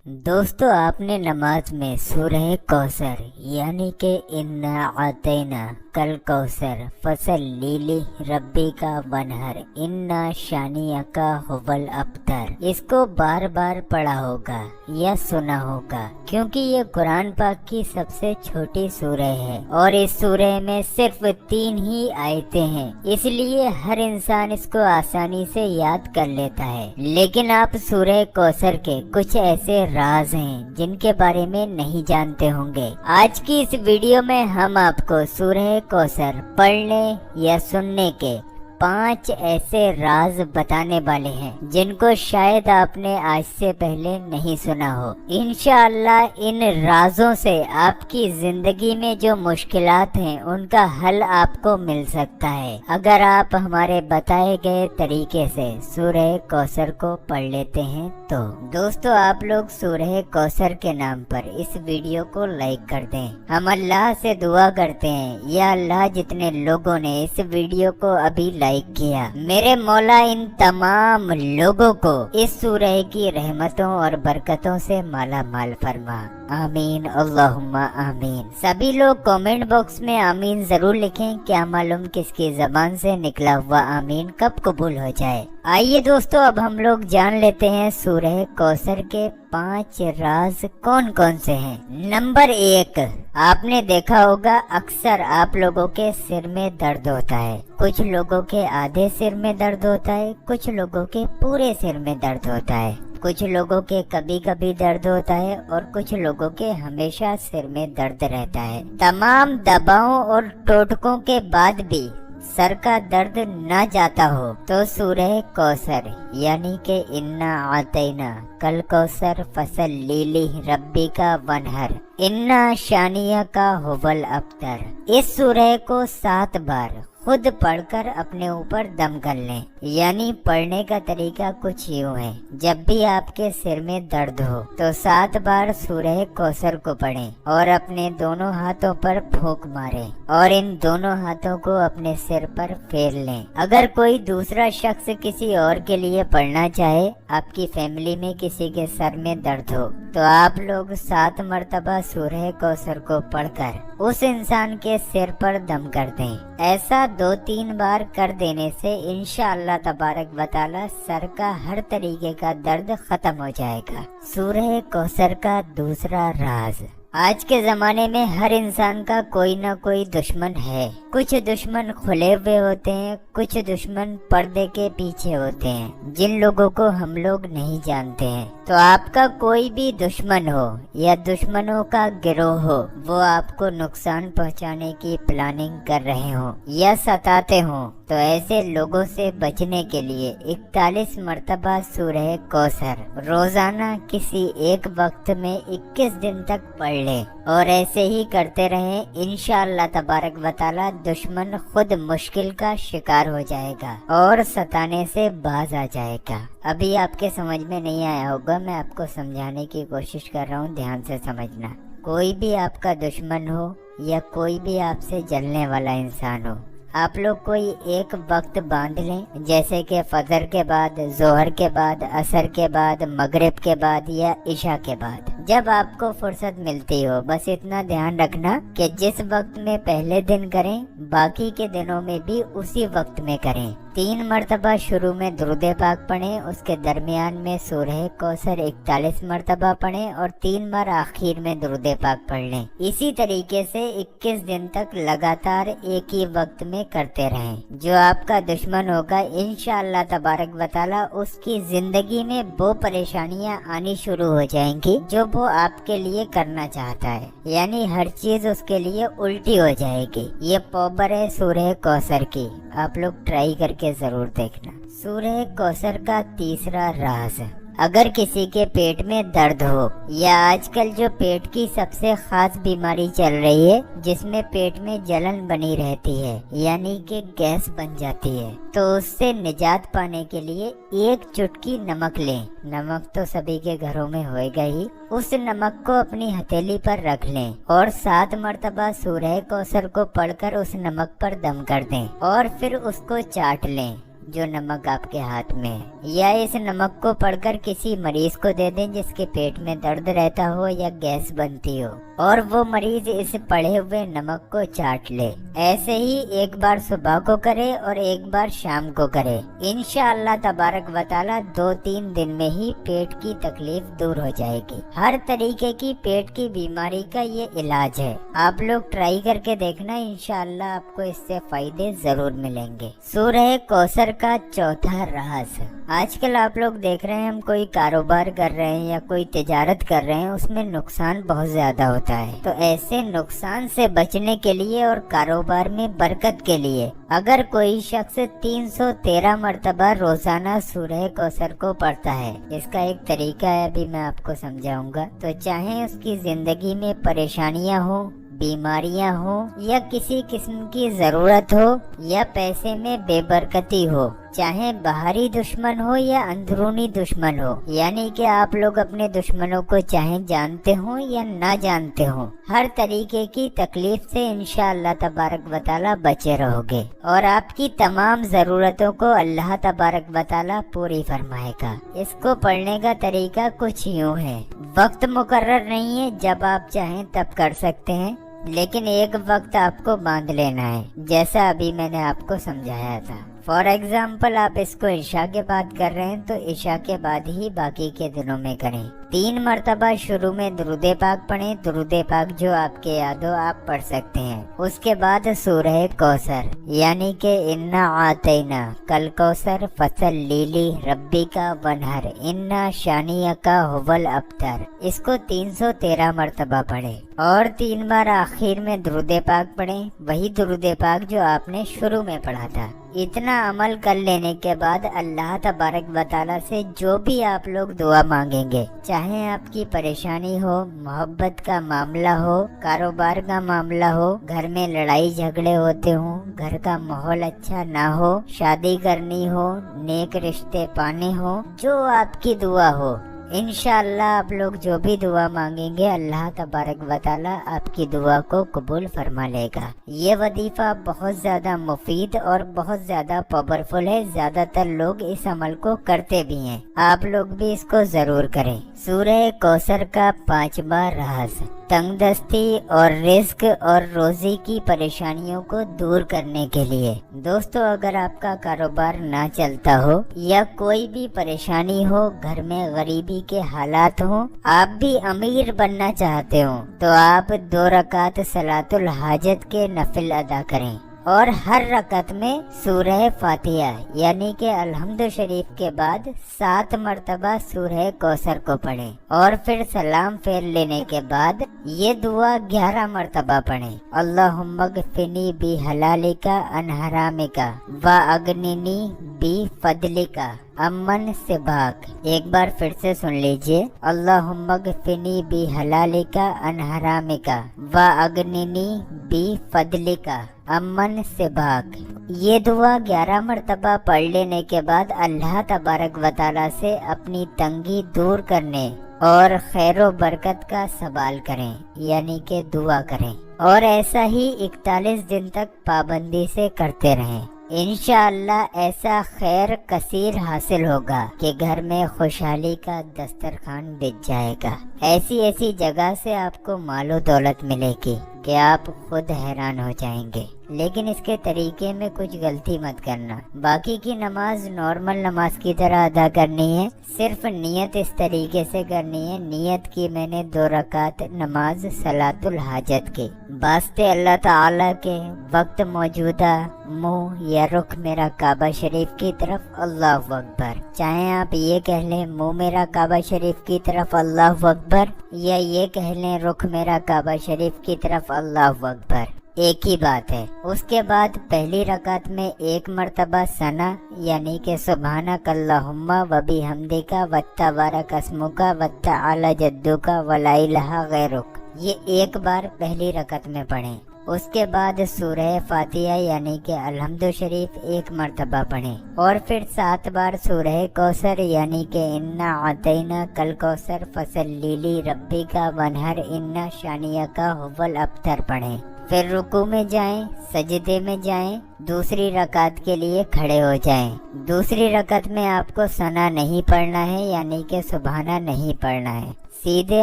दोस्तों, आपने नमाज में सूरह कौसर यानी कि इन्ना आतैना कल कौसर फसल लीली रब्बी का वनहर इन्ना शानिया का हुवल अबतर इसको बार बार पढ़ा होगा या सुना होगा, क्योंकि ये कुरान पाक की सबसे छोटी सूरह है और इस सूरह में सिर्फ 3 ही आयतें हैं, इसलिए हर इंसान इसको आसानी से याद कर लेता है। लेकिन आप सूरह कौसर के कुछ ऐसे राज हैं जिनके बारे में नहीं जानते होंगे। आज की इस वीडियो में हम आपको सूरह कौसर पढ़ने या सुनने के 5 ऐसे राज बताने वाले हैं जिनको शायद आपने आज से पहले नहीं सुना हो। इंशाअल्लाह इन राजों से आपकी जिंदगी में जो मुश्किलात हैं उनका हल आपको मिल सकता है, अगर आप हमारे बताए गए तरीके से सूरह कौसर को पढ़ लेते हैं तो। दोस्तों, आप लोग सूरह कौसर के नाम पर इस वीडियो को लाइक कर दें। हम अल्लाह से दुआ करते हैं, या अल्लाह जितने लोगों ने इस वीडियो को अभी लाइक किया, मेरे मौला इन तमाम लोगों को इस सूरह की रहमतों और बरकतों से माला माल फरमा। आमीन अल्लाहुम्मा आमीन। सभी लोग कमेंट बॉक्स में आमीन जरूर लिखें, क्या मालूम किसकी जबान से निकला हुआ आमीन कब कबूल हो जाए। आइए दोस्तों, अब हम लोग जान लेते हैं सूरह कौसर के 5 राज कौन कौन से हैं। नंबर 1, आपने देखा होगा अक्सर आप लोगों के सिर में दर्द होता है। कुछ लोगों के आधे सिर में दर्द होता है, कुछ लोगों के पूरे सिर में दर्द होता है, कुछ लोगों के कभी कभी दर्द होता है और कुछ लोगों के हमेशा सिर में दर्द रहता है। तमाम दवाओं और टोटकों के बाद भी सर का दर्द न जाता हो तो सूरह कौसर यानी कि इन्ना आतैना कल कौसर फसल लीली रब्बी का वनहर इन्ना शानिया का हुवल अबतर इस सूरह को 7 बार खुद पढ़कर अपने ऊपर दम कर लें। यानी पढ़ने का तरीका कुछ यूँ है, जब भी आपके सिर में दर्द हो तो 7 बार सूरह कौसर को पढ़ें और अपने दोनों हाथों पर फूंक मारें और इन दोनों हाथों को अपने सिर पर फेर लें। अगर कोई दूसरा शख्स किसी और के लिए पढ़ना चाहे, आपकी फैमिली में किसी के सर में दर्द हो, तो आप लोग 7 मरतबा सूरह कौसर को पढ़कर उस इंसान के सिर पर दम कर दें। ऐसा 2-3 बार कर देने से इंशाअल्लाह तबारक व तआला सर का हर तरीके का दर्द खत्म हो जाएगा। सूरह कौसर का दूसरा राज, आज के जमाने में हर इंसान का कोई ना कोई दुश्मन है। कुछ दुश्मन खुले हुए होते हैं, कुछ दुश्मन पर्दे के पीछे होते हैं, जिन लोगों को हम लोग नहीं जानते हैं। तो आपका कोई भी दुश्मन हो या दुश्मनों का गिरोह हो, वो आपको नुकसान पहुंचाने की प्लानिंग कर रहे हो या सताते हो, तो ऐसे लोगों से बचने के लिए 41 मरतबा सूरह कौसर रोजाना किसी एक वक्त में 21 दिन तक पढ़ लें और ऐसे ही करते रहें। इंशाअल्लाह तबारक व तआला दुश्मन खुद मुश्किल का शिकार हो जाएगा और सताने से बाज आ जाएगा। अभी आपके समझ में नहीं आया होगा, मैं आपको समझाने की कोशिश कर रहा हूँ, ध्यान से समझना। कोई भी आपका दुश्मन हो या कोई भी आपसे जलने वाला इंसान हो, आप लोग कोई एक वक्त बांध लें, जैसे कि फजर के बाद, जोहर के बाद, असर के बाद, मगरिब के बाद या इशा के बाद, जब आपको फुर्सत मिलती हो। बस इतना ध्यान रखना कि जिस वक्त में पहले दिन करें, बाकी के दिनों में भी उसी वक्त में करें। 3 मरतबा शुरू में दुरूद पाक पढ़ें, उसके दरमियान में सूरह कौसर 41 मरतबा पढ़ें और 3 बार आखिर में दुरूद पाक पढ़ लें। इसी तरीके से 21 दिन तक लगातार एक ही वक्त में करते रहें। जो आपका दुश्मन होगा, इंशाअल्लाह तबारक व तआला उसकी जिंदगी में वो परेशानियां आनी शुरू हो जाएंगी जो वो आपके लिए करना चाहता है, यानी हर चीज उसके लिए उल्टी हो जाएगी। ये पॉवर है सूरह कौसर की, आप लोग ट्राई करके जरूर देखना। सूरह कौसर का तीसरा राज, अगर किसी के पेट में दर्द हो या आजकल जो पेट की सबसे खास बीमारी चल रही है, जिसमें पेट में जलन बनी रहती है यानी कि गैस बन जाती है, तो उससे निजात पाने के लिए 1 चुटकी नमक लें। नमक तो सभी के घरों में होएगा ही। उस नमक को अपनी हथेली पर रख लें और 7 मरतबा सूरह कौसर को पढ़कर उस नमक पर दम कर दें और फिर उसको चाट लें। जो नमक आपके हाथ में है, या इस नमक को पढ़कर किसी मरीज को दे दें जिसके पेट में दर्द रहता हो या गैस बनती हो, और वो मरीज इस पड़े हुए नमक को चाट ले। ऐसे ही एक बार सुबह को करे और एक बार शाम को करे। इंशाअल्लाह तबारक व तआला 2-3 दिन में ही पेट की तकलीफ दूर हो जाएगी। हर तरीके की पेट की बीमारी का ये इलाज है। आप लोग ट्राई करके देखना, इंशाअल्लाह आपको इससे फायदे जरूर मिलेंगे। सूरह कौसर का चौथा राज। आजकल आप लोग देख रहे हैं, हम कोई कारोबार कर रहे हैं या कोई तिजारत कर रहे हैं, उसमें नुकसान बहुत ज्यादा होता है। तो ऐसे नुकसान से बचने के लिए और कारोबार में बरकत के लिए अगर कोई शख्स 313 मरतबा रोजाना सूरह कौसर को पढ़ता है, इसका एक तरीका है, अभी मैं आपको समझाऊंगा। तो चाहे उसकी जिंदगी में परेशानियां हो, बीमारियां हो, या किसी किस्म की जरूरत हो, या पैसे में बेबरकती हो, चाहे बाहरी दुश्मन हो या अंदरूनी दुश्मन हो, यानी कि आप लोग अपने दुश्मनों को चाहे जानते हो या ना जानते हो, हर तरीके की तकलीफ से इंशाअल्लाह तबारक व तआला बचे रहोगे और आपकी तमाम जरूरतों को अल्लाह तबारक व तआला पूरी फरमाएगा। इसको पढ़ने का तरीका कुछ यूँ है, वक्त मुकर्रर नहीं है, जब आप चाहें तब कर सकते हैं, लेकिन एक वक्त आपको बांध लेना है, जैसा अभी मैंने आपको समझाया था। फॉर एग्जाम्पल, आप इसको इशा के बाद कर रहे हैं तो इशा के बाद ही बाकी के दिनों में करें। 3 मरतबा शुरू में दुरूदे पाक पढ़ें, दुरूदे पाक जो आपके याद हो आप पढ़ सकते हैं। उसके बाद सूरह कौसर, यानी कि इन्ना आतैना कल कौसर फसल लीली रब्बी का वनहर इन्ना शानिया का हुवल अबतर, इसको 313 मरतबा पढ़े और 3 बार आखिर में दुरूदे पाक पढ़ें, वही दुरूदे पाक जो आपने शुरू में पढ़ा था। इतना अमल कर लेने के बाद अल्लाह तबारक व तआला से जो भी आप लोग दुआ मांगेंगे, चाहे आपकी परेशानी हो, मोहब्बत का मामला हो, कारोबार का मामला हो, घर में लड़ाई झगड़े होते हो, घर का माहौल अच्छा ना हो, शादी करनी हो, नेक रिश्ते पाने हो, जो आपकी दुआ हो, इंशाअल्लाह आप लोग जो भी दुआ मांगेंगे अल्लाह तबारक व तआला आपकी दुआ को कबूल फरमा लेगा। ये वजीफा बहुत ज्यादा मुफीद और बहुत ज्यादा पावरफुल है, ज्यादातर लोग इस अमल को करते भी हैं, आप लोग भी इसको जरूर करें। सूरह कौसर का 5वां राज, तंगदस्ती और रिस्क और रोजी की परेशानियों को दूर करने के लिए। दोस्तों, अगर आपका कारोबार ना चलता हो या कोई भी परेशानी हो, घर में गरीबी के हालात हो, आप भी अमीर बनना चाहते हो, तो आप 2 रकात सलातुल हाजत के नफिल अदा करें और हर रकत में सूरह फातिहा यानी कि अल्हम्दु शरीफ के बाद 7 मरतबा सूरह कौसर को पढ़ें और फिर सलाम फेर लेने के बाद ये दुआ 11 मरतबा पढ़ें। अल्लाहुम्मा गफिनी बी हलालिका अन हरामिका व अगनिनी बी फदलिका अमन से भाग। एक बार फिर से सुन लीजिए, अल्लाहुम्मा गफिनी बी हलालिका अन हरामिका व अगनिनी बी फदलिका अमन से भाग। ये दुआ 11 मरतबा पढ़ लेने के बाद अल्लाह तबारक व तआला से अपनी तंगी दूर करने और खैर व बरकत का सवाल करें, यानी कि दुआ करें, और ऐसा ही 41 दिन तक पाबंदी से करते रहें। इंशाअल्लाह ऐसा खैर कसीर हासिल होगा कि घर में खुशहाली का दस्तरखान बिछ जाएगा। ऐसी ऐसी जगह से आपको मालो दौलत मिलेगी कि आप खुद हैरान हो जाएंगे। लेकिन इसके तरीके में कुछ गलती मत करना। बाकी की नमाज नॉर्मल नमाज की तरह अदा करनी है, सिर्फ नियत इस तरीके से करनी है, नियत की मैंने 2 रकात नमाज सलातुल हाजत की, वास्ते अल्लाह ताला के, वक्त मौजूदा मुंह या रुख मेरा काबा शरीफ की तरफ अल्लाहु अकबर। चाहे आप ये कह लें मुंह मेरा काबा शरीफ की तरफ अल्लाहु अकबर, या ये कह लें रुख मेरा काबा शरीफ की तरफ अल्लाहु अकबर, एक ही बात है। उसके बाद पहली रकात में 1 मरतबा सना यानी कि सुबहानक अल्लाहुम्मा व बिहम्दिका व तबारक अस्मुका व तआला जद्दुका व ला इलाहा गैरुक, ये 1 बार पहली रकात में पढ़ें। उसके बाद सूरह फातिहा यानी कि अल्हम्दु शरीफ 1 मरतबा पढ़ें और फिर 7 बार सूरह कौसर यानी कि इन्ना आतैना कल कौसर फसल लीली रब्बी का वनहर इन्ना शानिया का हुवल अबतर पढ़ें। फिर रुकू में जाएं, सजदे में जाएं, दूसरी रकात के लिए खड़े हो जाएं। दूसरी रकात में आपको सना नहीं पढ़ना है, यानी कि सुबहाना नहीं पढ़ना है। सीधे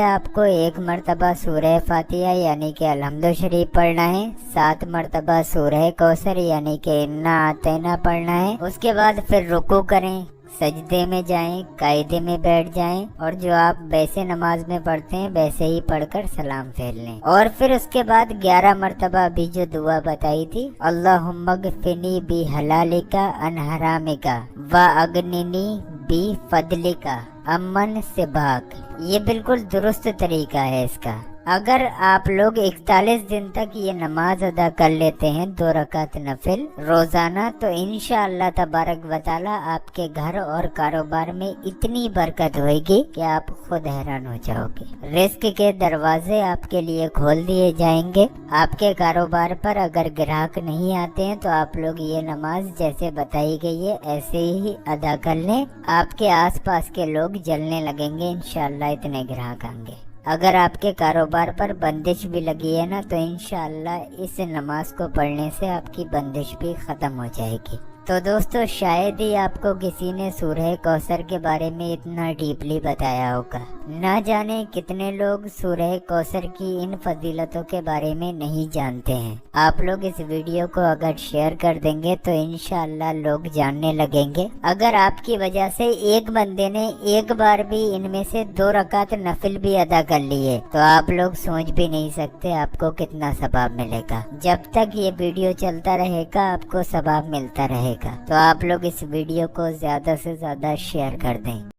आपको 1 मरतबा सूरह फातिहा यानी कि अलहम्दु शरीफ पढ़ना है, 7 मरतबा सूरह कौसर यानी कि इन्ना आतैना पढ़ना है। उसके बाद फिर रुकू करें, सजदे में जाएं, कायदे में बैठ जाएं और जो आप वैसे नमाज में पढ़ते हैं वैसे ही पढ़कर सलाम फेर लें। और फिर उसके बाद 11 मरतबा अभी जो दुआ बताई थी, अल्लाहुम्मा ग़फ़िनी बि हलालिका अन हरामिका व अगनिनी बि फदलिका अमन से भाग। ये बिल्कुल दुरुस्त तरीका है इसका। अगर आप लोग 41 दिन तक ये नमाज अदा कर लेते हैं 2 रकात नफिल रोजाना, तो इंशाअल्लाह तबारक व तआला आपके घर और कारोबार में इतनी बरकत होगी कि आप खुद हैरान हो जाओगे। रिस्क के दरवाजे आपके लिए खोल दिए जाएंगे। आपके कारोबार पर अगर ग्राहक नहीं आते हैं तो आप लोग ये नमाज जैसे बताई गई है ऐसे ही अदा कर लें। आपके आसपास के लोग जलने लगेंगे, इंशाअल्लाह इतने ग्राहक आएंगे। अगर आपके कारोबार पर बंदिश भी लगी है ना, तो इंशाअल्लाह इस नमाज को पढ़ने से आपकी बंदिश भी ख़त्म हो जाएगी। तो दोस्तों, शायद ही आपको किसी ने सूरह कौसर के बारे में इतना डीपली बताया होगा। ना जाने कितने लोग सूरह कौसर की इन फजीलतों के बारे में नहीं जानते हैं। आप लोग इस वीडियो को अगर शेयर कर देंगे तो इंशाअल्लाह लोग जानने लगेंगे। अगर आपकी वजह से एक बंदे ने एक बार भी इनमें से 2 रकात नफिल भी अदा कर लिए, तो आप लोग सोच भी नहीं सकते आपको कितना सवाब मिलेगा। जब तक ये वीडियो चलता रहेगा आपको सवाब मिलता रहेगा। तो आप लोग इस वीडियो को ज्यादा से ज्यादा शेयर कर दें।